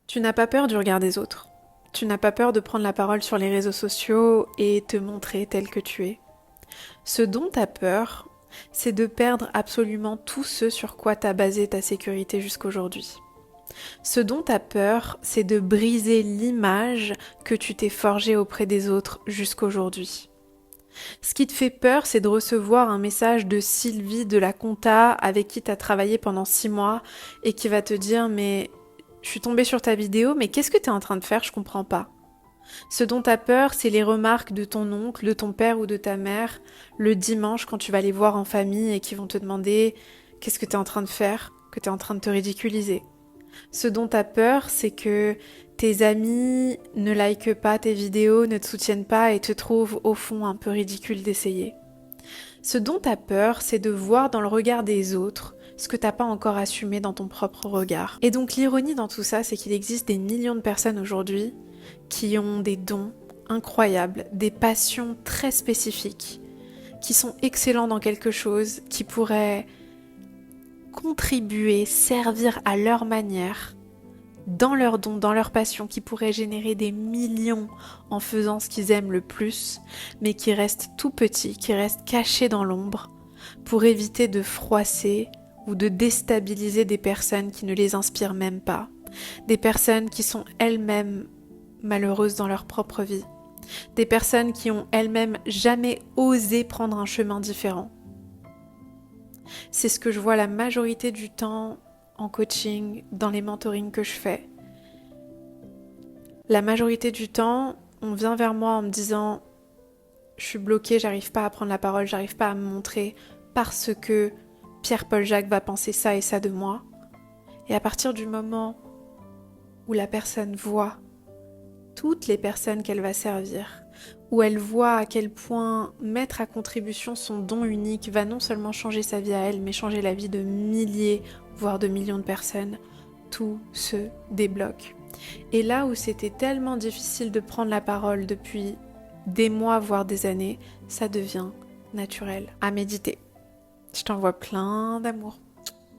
Tu n'as pas peur du regard des autres. Tu n'as pas peur de prendre la parole sur les réseaux sociaux et te montrer tel que tu es. Ce dont tu as peur, c'est de perdre absolument tout ce sur quoi tu as basé ta sécurité jusqu'aujourd'hui. Ce dont tu as peur, c'est de briser l'image que tu t'es forgée auprès des autres jusqu'aujourd'hui. Ce qui te fait peur, c'est de recevoir un message de Sylvie de la compta avec qui tu as travaillé pendant 6 mois et qui va te dire mais je suis tombée sur ta vidéo, mais qu'est-ce que tu es en train de faire? Je comprends pas. Ce dont tu as peur, c'est les remarques de ton oncle, de ton père ou de ta mère le dimanche quand tu vas les voir en famille et qui vont te demander qu'est-ce que tu es en train de faire, que tu es en train de te ridiculiser. Ce dont tu as peur, c'est que tes amis ne likent pas tes vidéos, ne te soutiennent pas et te trouvent au fond un peu ridicule d'essayer. Ce dont tu as peur, c'est de voir dans le regard des autres ce que t'as pas encore assumé dans ton propre regard. Et donc l'ironie dans tout ça, c'est qu'il existe des millions de personnes aujourd'hui qui ont des dons incroyables, des passions très spécifiques, qui sont excellents dans quelque chose, qui pourraient contribuer, servir à leur manière, dans leurs dons, dans leur passion, qui pourraient générer des millions en faisant ce qu'ils aiment le plus, mais qui restent tout petits, qui restent cachés dans l'ombre, pour éviter de froisser ou de déstabiliser des personnes qui ne les inspirent même pas, des personnes qui sont elles-mêmes malheureuses dans leur propre vie, des personnes qui ont elles-mêmes jamais osé prendre un chemin différent. C'est ce que je vois la majorité du temps en coaching, dans les mentorings que je fais. La majorité du temps, on vient vers moi en me disant « Je suis bloquée, j'arrive pas à prendre la parole, j'arrive pas à me montrer parce que Pierre-Paul Jacques va penser ça et ça de moi. » Et à partir du moment où la personne voit toutes les personnes qu'elle va servir, où elle voit à quel point mettre à contribution son don unique va non seulement changer sa vie à elle, mais changer la vie de milliers, voire de millions de personnes, tout se débloque. Et là où c'était tellement difficile de prendre la parole depuis des mois, voire des années, ça devient naturel à méditer. Je t'envoie plein d'amour.